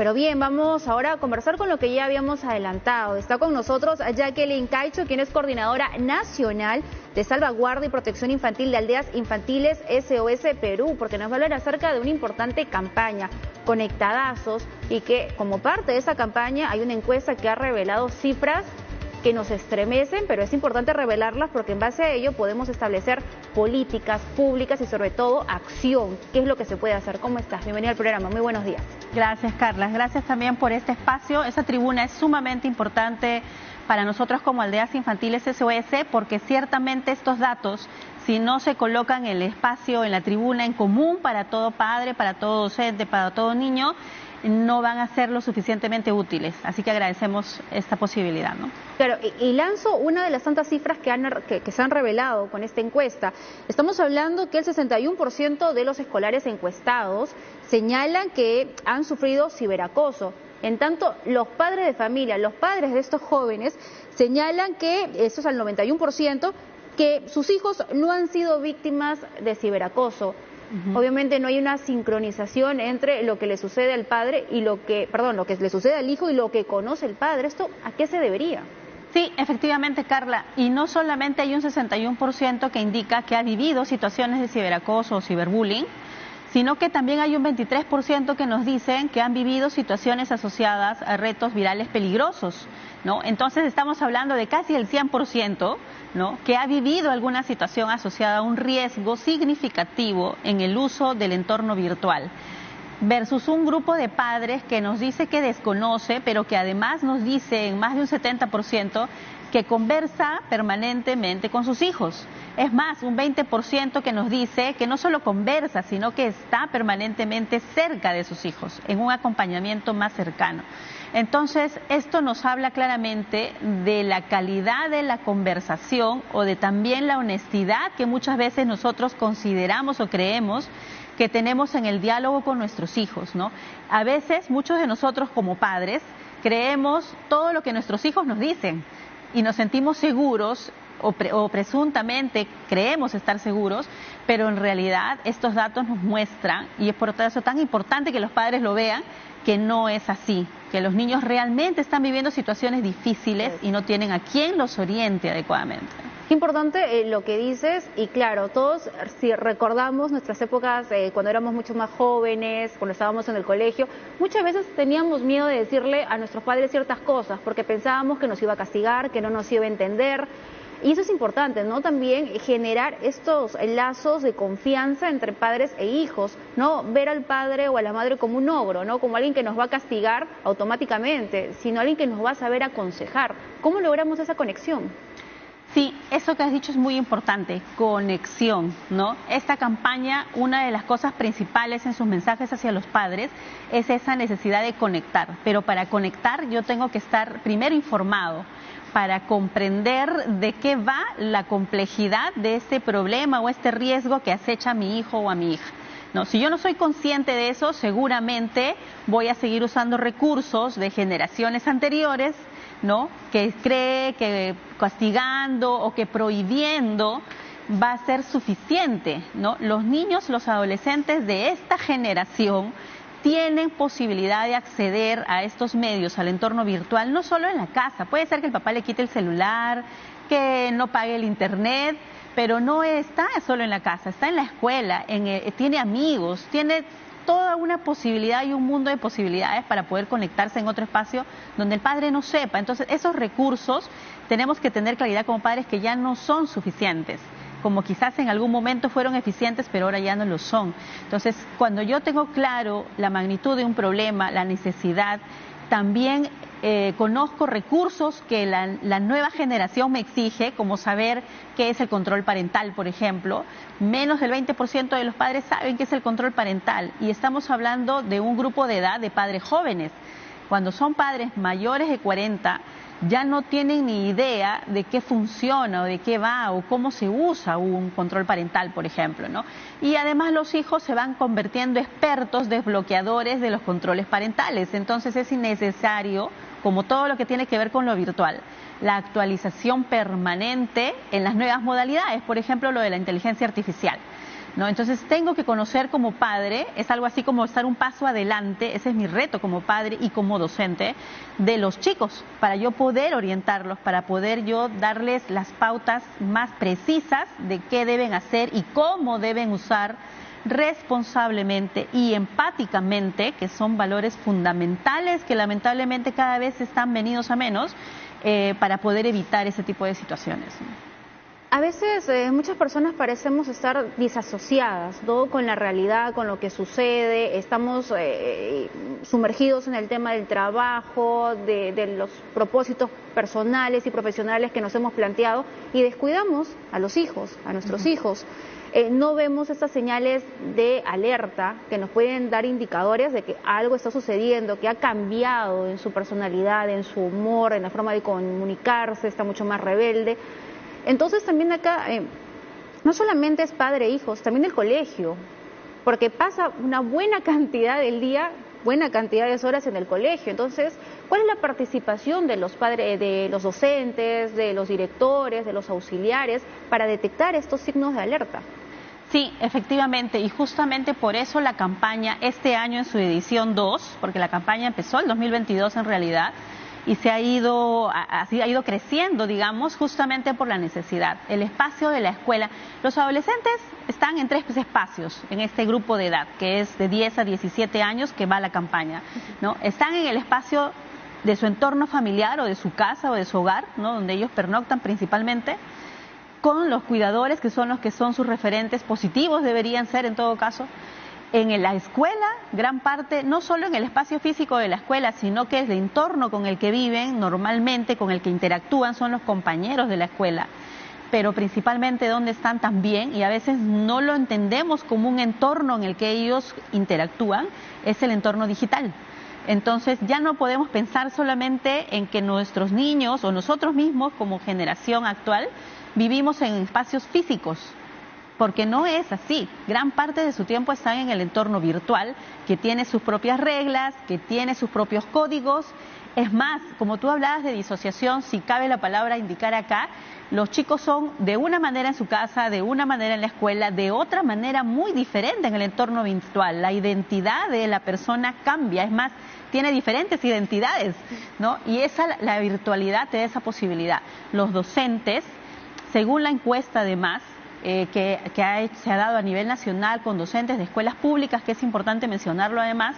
Pero bien, vamos ahora a conversar con lo que ya habíamos adelantado. Está con nosotros Jacqueline Caicho, quien es coordinadora nacional de salvaguardia y protección infantil de Aldeas Infantiles SOS Perú, porque nos va a hablar acerca de una importante campaña, Conectadazos, y que como parte de esa campaña hay una encuesta que ha revelado cifras que nos estremecen, pero es importante revelarlas porque en base a ello podemos establecer políticas públicas y sobre todo acción. ¿Qué es lo que se puede hacer? ¿Cómo estás? Bienvenida al programa. Muy buenos días. Gracias, Carla. Gracias también por este espacio. Esa tribuna es sumamente importante para nosotros como Aldeas Infantiles SOS porque ciertamente estos datos, si no se colocan en el espacio, en la tribuna en común para todo padre, para todo docente, para todo niño, no van a ser lo suficientemente útiles. Así que agradecemos esta posibilidad, ¿no? Claro, y lanzo una de las tantas cifras que se han revelado con esta encuesta. Estamos hablando que el 61% de los escolares encuestados señalan que han sufrido ciberacoso. En tanto, los padres de familia, los padres de estos jóvenes, señalan que, eso es al 91%, que sus hijos no han sido víctimas de ciberacoso. Obviamente no hay una sincronización entre lo que le sucede al padre y lo que le sucede al hijo y lo que conoce el padre. ¿Esto a qué se debería? Sí, efectivamente, Carla, y no solamente hay un 61% que indica que ha vivido situaciones de ciberacoso o ciberbullying, sino que también hay un 23% que nos dicen que han vivido situaciones asociadas a retos virales peligrosos, ¿no? Entonces estamos hablando de casi el 100%, ¿no?, que ha vivido alguna situación asociada a un riesgo significativo en el uso del entorno virtual, versus un grupo de padres que nos dice que desconoce, pero que además nos dice en más de un 70% que conversa permanentemente con sus hijos. Es más, un 20% que nos dice que no solo conversa, sino que está permanentemente cerca de sus hijos, en un acompañamiento más cercano. Entonces, esto nos habla claramente de la calidad de la conversación o de también la honestidad que muchas veces nosotros consideramos o creemos que tenemos en el diálogo con nuestros hijos, ¿no? A veces, muchos de nosotros como padres creemos todo lo que nuestros hijos nos dicen y nos sentimos seguros o presuntamente creemos estar seguros, pero en realidad estos datos nos muestran, y es por eso tan importante que los padres lo vean, que no es así, que los niños realmente están viviendo situaciones difíciles y no tienen a quien los oriente adecuadamente. Qué importante lo que dices, y claro, todos si recordamos nuestras épocas cuando éramos mucho más jóvenes, cuando estábamos en el colegio, muchas veces teníamos miedo de decirle a nuestros padres ciertas cosas porque pensábamos que nos iba a castigar, que no nos iba a entender. Y eso es importante, ¿no? También generar estos lazos de confianza entre padres e hijos, no ver al padre o a la madre como un ogro, ¿no? Como alguien que nos va a castigar automáticamente, sino alguien que nos va a saber aconsejar. ¿Cómo logramos esa conexión? Sí, eso que has dicho es muy importante, conexión, ¿no? Esta campaña, una de las cosas principales en sus mensajes hacia los padres es esa necesidad de conectar, pero para conectar yo tengo que estar primero informado, para comprender de qué va la complejidad de este problema o este riesgo que acecha a mi hijo o a mi hija. No, si yo no soy consciente de eso, seguramente voy a seguir usando recursos de generaciones anteriores, ¿no?, que cree que castigando o que prohibiendo va a ser suficiente, ¿no? Los niños, los adolescentes de esta generación tienen posibilidad de acceder a estos medios, al entorno virtual, no solo en la casa. Puede ser que el papá le quite el celular, que no pague el internet, pero no está solo en la casa, está en la escuela, tiene amigos, tiene toda una posibilidad y un mundo de posibilidades para poder conectarse en otro espacio donde el padre no sepa. Entonces, esos recursos tenemos que tener claridad como padres que ya no son suficientes, como quizás en algún momento fueron eficientes, pero ahora ya no lo son. Entonces, cuando yo tengo claro la magnitud de un problema, la necesidad, también conozco recursos que la nueva generación me exige, como saber qué es el control parental, por ejemplo. Menos del 20% de los padres saben qué es el control parental, y estamos hablando de un grupo de edad de padres jóvenes. Cuando son padres mayores de 40, ya no tienen ni idea de qué funciona o de qué va o cómo se usa un control parental, por ejemplo, ¿no? Y además los hijos se van convirtiendo expertos desbloqueadores de los controles parentales. Entonces es innecesario, como todo lo que tiene que ver con lo virtual, la actualización permanente en las nuevas modalidades, por ejemplo lo de la inteligencia artificial. ¿no? Entonces tengo que conocer como padre, es algo así como estar un paso adelante, ese es mi reto como padre y como docente de los chicos, para yo poder orientarlos, para poder yo darles las pautas más precisas de qué deben hacer y cómo deben usar responsablemente y empáticamente, que son valores fundamentales que lamentablemente cada vez están venidos a menos, para poder evitar ese tipo de situaciones. A veces muchas personas parecemos estar disasociadas, ¿no?, con la realidad, con lo que sucede, estamos sumergidos en el tema del trabajo, de los propósitos personales y profesionales que nos hemos planteado y descuidamos a los hijos, a nuestros hijos. No vemos estas señales de alerta que nos pueden dar indicadores de que algo está sucediendo, que ha cambiado en su personalidad, en su humor, en la forma de comunicarse, está mucho más rebelde. Entonces también acá no solamente es padre e hijos, también el colegio, porque pasa una buena cantidad del día, buena cantidad de horas en el colegio. Entonces, ¿cuál es la participación de los padres, de los docentes, de los directores, de los auxiliares para detectar estos signos de alerta? Sí, efectivamente, y justamente por eso la campaña este año en su edición 2, porque la campaña empezó el 2022 en realidad, y se ha ido creciendo, digamos, justamente por la necesidad. El espacio de la escuela. Los adolescentes están en 3 espacios en este grupo de edad, que es de 10 a 17 años que va la campaña, ¿no? Están en el espacio de su entorno familiar o de su casa o de su hogar, ¿no?, donde ellos pernoctan principalmente, con los cuidadores, que son sus referentes positivos, deberían ser en todo caso. En la escuela, gran parte, no solo en el espacio físico de la escuela, sino que es el entorno con el que viven normalmente, con el que interactúan, son los compañeros de la escuela, pero principalmente donde están también, y a veces no lo entendemos como un entorno en el que ellos interactúan, es el entorno digital. Entonces ya no podemos pensar solamente en que nuestros niños o nosotros mismos como generación actual vivimos en espacios físicos, porque no es así. Gran parte de su tiempo están en el entorno virtual, que tiene sus propias reglas, que tiene sus propios códigos. Es más, como tú hablabas de disociación, si cabe la palabra indicar acá, los chicos son de una manera en su casa, de una manera en la escuela, de otra manera muy diferente en el entorno virtual. La identidad de la persona cambia, es más, tiene diferentes identidades, ¿no? Y la virtualidad te da esa posibilidad. Los docentes, según la encuesta además, se ha dado a nivel nacional con docentes de escuelas públicas, que es importante mencionarlo además,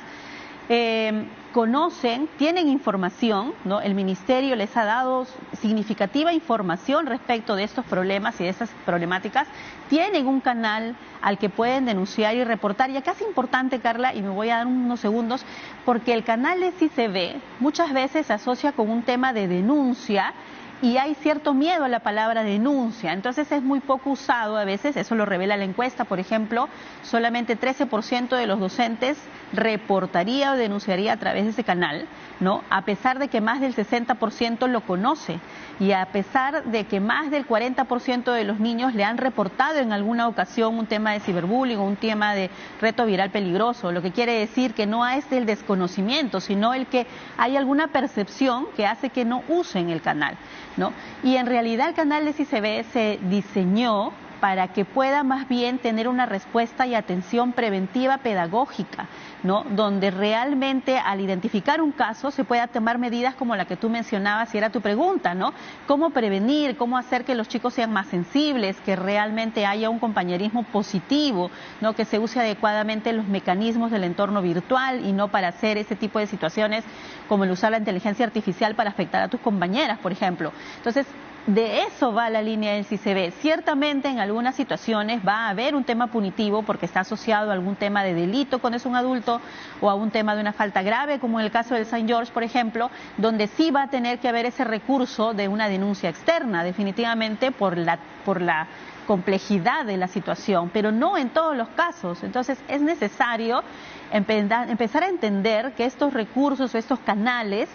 conocen, tienen información, ¿no? El ministerio les ha dado significativa información respecto de estos problemas y de estas problemáticas, tienen un canal al que pueden denunciar y reportar. Y acá es importante, Carla, y me voy a dar unos segundos, porque el canal de SICB muchas veces se asocia con un tema de denuncia, y hay cierto miedo a la palabra denuncia, entonces es muy poco usado a veces, eso lo revela la encuesta, por ejemplo, solamente 13% de los docentes reportaría o denunciaría a través de ese canal, ¿no? A pesar de que más del 60% lo conoce y a pesar de que más del 40% de los niños le han reportado en alguna ocasión un tema de ciberbullying o un tema de reto viral peligroso, lo que quiere decir que no es el desconocimiento, sino el que hay alguna percepción que hace que no usen el canal, ¿no? Y en realidad el canal de SICB se diseñó para que pueda más bien tener una respuesta y atención preventiva pedagógica, ¿no? Donde realmente al identificar un caso se pueda tomar medidas como la que tú mencionabas y era tu pregunta, ¿no? Cómo prevenir, cómo hacer que los chicos sean más sensibles, que realmente haya un compañerismo positivo, ¿no? Que se use adecuadamente los mecanismos del entorno virtual y no para hacer ese tipo de situaciones como el usar la inteligencia artificial para afectar a tus compañeras, por ejemplo. Entonces, de eso va la línea del SICB. Ciertamente en algunas situaciones va a haber un tema punitivo porque está asociado a algún tema de delito cuando es un adulto o a un tema de una falta grave, como en el caso del St. George, por ejemplo, donde sí va a tener que haber ese recurso de una denuncia externa, definitivamente por la complejidad de la situación, pero no en todos los casos. Entonces es necesario empezar a entender que estos recursos o estos canales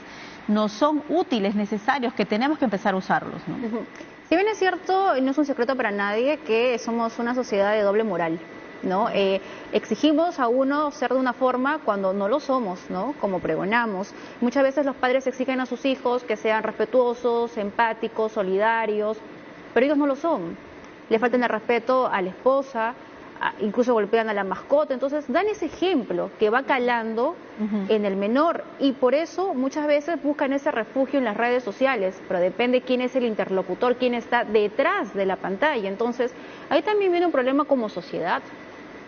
no son útiles, necesarios, que tenemos que empezar a usarlos, ¿no? Si bien es cierto, no es un secreto para nadie que somos una sociedad de doble moral, ¿no? Exigimos a uno ser de una forma cuando no lo somos, ¿no? Como pregonamos. Muchas veces los padres exigen a sus hijos que sean respetuosos, empáticos, solidarios, pero ellos no lo son. Le faltan el respeto a la esposa, incluso golpean a la mascota. Entonces dan ese ejemplo que va calando en el menor, y por eso muchas veces buscan ese refugio en las redes sociales, pero depende quién es el interlocutor, quién está detrás de la pantalla. Entonces ahí también viene un problema como sociedad.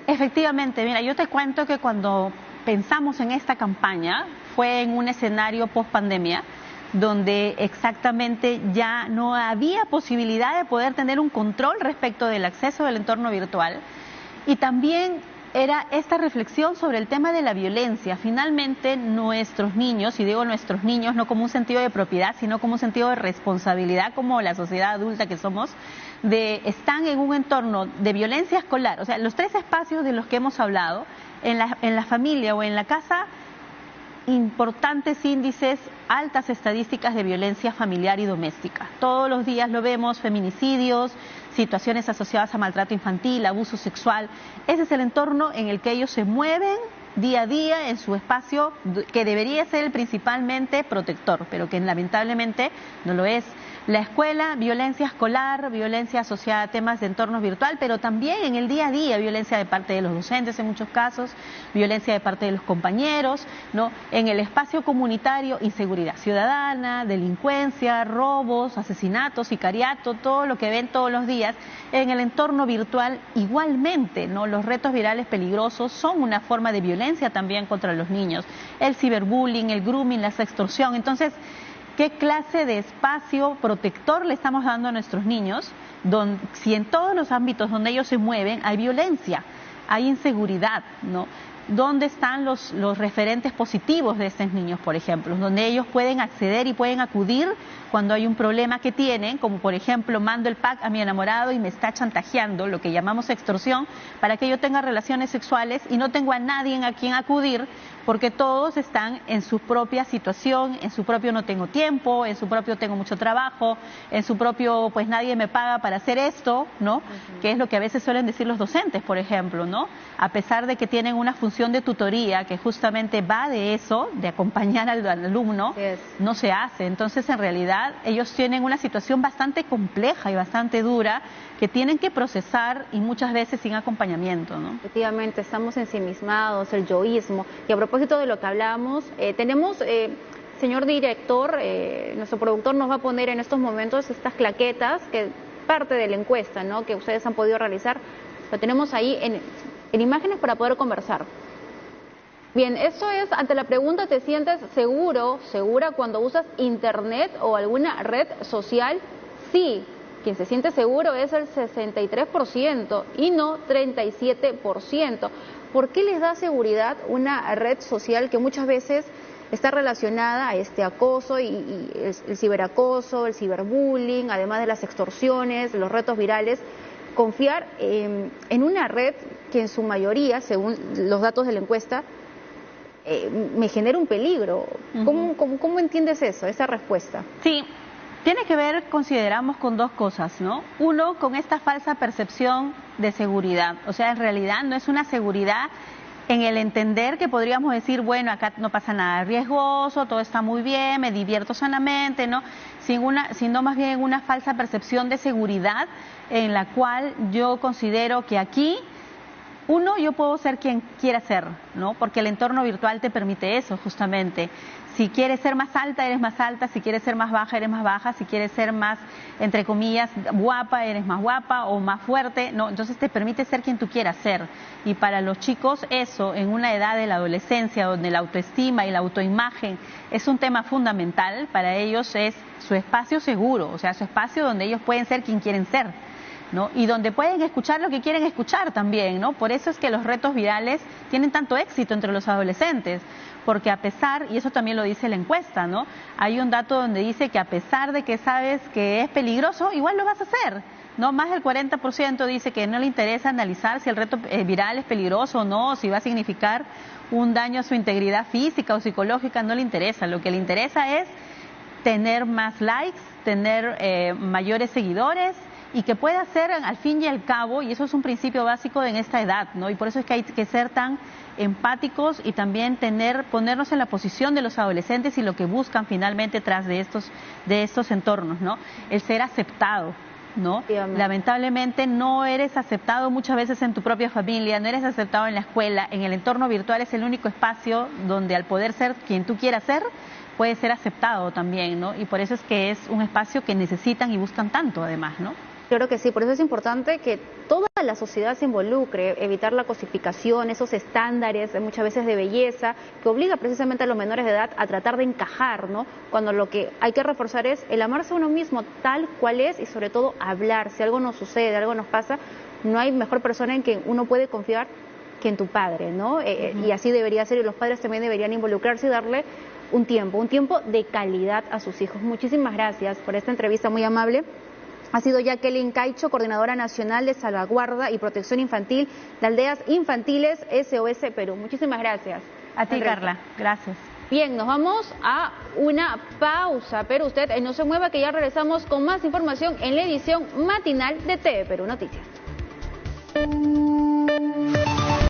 Efectivamente, mira, yo te cuento que cuando pensamos en esta campaña fue en un escenario post pandemia, donde exactamente ya no había posibilidad de poder tener un control respecto del acceso del entorno virtual, y también era esta reflexión sobre el tema de la violencia. Finalmente nuestros niños, y digo nuestros niños no como un sentido de propiedad, sino como un sentido de responsabilidad como la sociedad adulta que somos, están en un entorno de violencia escolar. O sea, los tres espacios de los que hemos hablado, en la familia o en la casa, importantes índices, altas estadísticas de violencia familiar y doméstica. Todos los días lo vemos: feminicidios, situaciones asociadas a maltrato infantil, abuso sexual. Ese es el entorno en el que ellos se mueven día a día en su espacio, que debería ser el principalmente protector, pero que lamentablemente no lo es. La escuela, violencia escolar, violencia asociada a temas de entorno virtual, pero también en el día a día, violencia de parte de los docentes en muchos casos, violencia de parte de los compañeros, ¿no? En el espacio comunitario, inseguridad ciudadana, delincuencia, robos, asesinatos, sicariato, todo lo que ven todos los días. En el entorno virtual igualmente, ¿no? Los retos virales peligrosos son una forma de violencia también contra los niños. El ciberbullying, el grooming, la sextorsión. Entonces, ¿qué clase de espacio protector le estamos dando a nuestros niños? Si en todos los ámbitos donde ellos se mueven hay violencia, hay inseguridad, ¿no? ¿Dónde están los referentes positivos de estos niños, por ejemplo? Donde ellos pueden acceder y pueden acudir cuando hay un problema que tienen, como por ejemplo, mando el pack a mi enamorado y me está chantajeando, lo que llamamos extorsión, para que yo tenga relaciones sexuales y no tengo a nadie a quien acudir, porque todos están en su propia situación, en su propio no tengo tiempo, en su propio tengo mucho trabajo, en su propio pues nadie me paga para hacer esto, ¿no? Que es lo que a veces suelen decir los docentes, por ejemplo, ¿no? A pesar de que tienen una función de tutoría que justamente va de eso, de acompañar al alumno, no se hace. Entonces, en realidad, ellos tienen una situación bastante compleja y bastante dura que tienen que procesar, y muchas veces sin acompañamiento, ¿no? Efectivamente, estamos ensimismados, el yoísmo. Y a propósito de lo que hablábamos, tenemos, señor director, nuestro productor nos va a poner en estos momentos estas claquetas, que parte de la encuesta, ¿no?, que ustedes han podido realizar. Lo tenemos ahí en imágenes para poder conversar. Bien, eso es, ante la pregunta, ¿te sientes seguro, segura cuando usas internet o alguna red social? Sí. Quien se siente seguro es el 63% y no 37%. ¿Por qué les da seguridad una red social que muchas veces está relacionada a este acoso y el ciberacoso, el ciberbullying, además de las extorsiones, los retos virales? Confiar en una red que en su mayoría, según los datos de la encuesta, me genera un peligro. ¿Cómo entiendes eso, esa respuesta? Sí. Tiene que ver, consideramos, con dos cosas, ¿no? Uno, con esta falsa percepción de seguridad. O sea, en realidad no es una seguridad en el entender que podríamos decir, bueno, acá no pasa nada riesgoso, todo está muy bien, me divierto sanamente, ¿no? Sino más bien una falsa percepción de seguridad en la cual yo considero que aquí, uno, yo puedo ser quien quiera ser, ¿no? Porque el entorno virtual te permite eso, justamente. Si quieres ser más alta, eres más alta. Si quieres ser más baja, eres más baja. Si quieres ser más, entre comillas, guapa, eres más guapa o más fuerte, ¿no? Entonces te permite ser quien tú quieras ser. Y para los chicos eso, en una edad de la adolescencia, donde la autoestima y la autoimagen es un tema fundamental, para ellos es su espacio seguro, o sea, su espacio donde ellos pueden ser quien quieren ser, ¿no? Y donde pueden escuchar lo que quieren escuchar también, ¿no? Por eso es que los retos virales tienen tanto éxito entre los adolescentes, porque a pesar, y eso también lo dice la encuesta, ¿no? Hay un dato donde dice que a pesar de que sabes que es peligroso, igual lo vas a hacer, ¿no? Más del 40% dice que no le interesa analizar si el reto viral es peligroso o no, o si va a significar un daño a su integridad física o psicológica, no le interesa. Lo que le interesa es tener más likes, tener mayores seguidores, y que pueda ser al fin y al cabo, y eso es un principio básico en esta edad, ¿no? Y por eso es que hay que ser tan empáticos y también ponernos en la posición de los adolescentes y lo que buscan finalmente tras de estos entornos, ¿no? El ser aceptado, ¿no? Lamentablemente no eres aceptado muchas veces en tu propia familia, no eres aceptado en la escuela, en el entorno virtual es el único espacio donde al poder ser quien tú quieras ser, puede ser aceptado también, ¿no? Y por eso es que es un espacio que necesitan y buscan tanto además, ¿no? Claro que sí, por eso es importante que toda la sociedad se involucre, evitar la cosificación, esos estándares muchas veces de belleza, que obliga precisamente a los menores de edad a tratar de encajar, ¿no? Cuando lo que hay que reforzar es el amarse a uno mismo tal cual es y sobre todo hablar. Si algo nos sucede, algo nos pasa, no hay mejor persona en quien uno puede confiar que en tu padre, ¿no? Y así debería ser, y los padres también deberían involucrarse y darle un tiempo de calidad a sus hijos. Muchísimas gracias por esta entrevista muy amable. Ha sido Jacqueline Caicho, Coordinadora Nacional de Salvaguarda y Protección Infantil de Aldeas Infantiles SOS Perú. Muchísimas gracias. A ti, Carla. Gracias. Bien, nos vamos a una pausa, pero usted no se mueva, que ya regresamos con más información en la edición matinal de TV Perú Noticias.